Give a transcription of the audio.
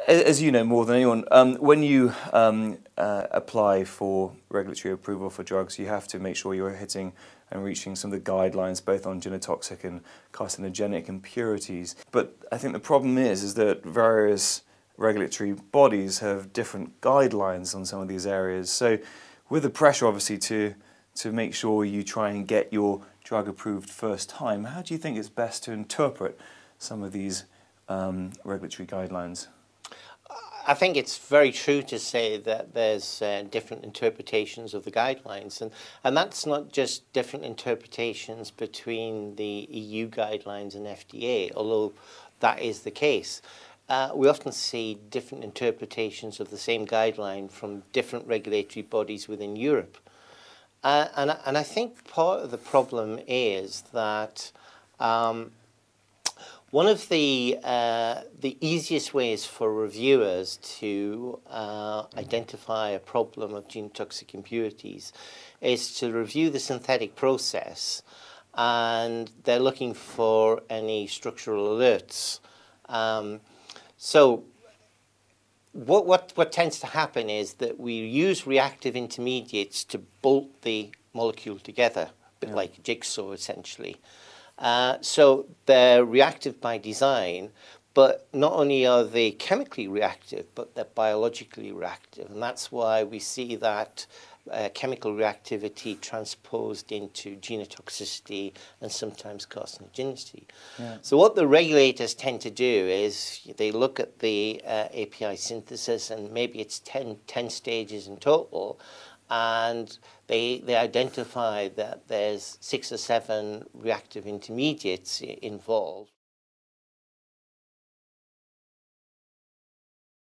As you know more than anyone, when you apply for regulatory approval for drugs, you have to make sure you're hitting and reaching some of the guidelines, both on genotoxic and carcinogenic impurities. But I think the problem is that various regulatory bodies have different guidelines on some of these areas. So with the pressure, obviously, to make sure you try and get your drug approved first time, how do you think it's best to interpret some of these regulatory guidelines? I think it's very true to say that there's different interpretations of the guidelines, and that's not just different interpretations between the EU guidelines and FDA, although that is the case. We often see different interpretations of the same guideline from different regulatory bodies within Europe. And I think part of the problem is that one of the easiest ways for reviewers to identify a problem of genotoxic impurities is to review the synthetic process, and they're looking for any structural alerts. So what tends to happen is that we use reactive intermediates to bolt the molecule together, a bit like a jigsaw essentially. So they're reactive by design, but not only are they chemically reactive, but they're biologically reactive. And that's why we see that chemical reactivity transposed into genotoxicity and sometimes carcinogenicity. Yeah. So what the regulators tend to do is they look at the API synthesis, and maybe it's 10 stages in total, and they identify that there's 6 or 7 reactive intermediates involved.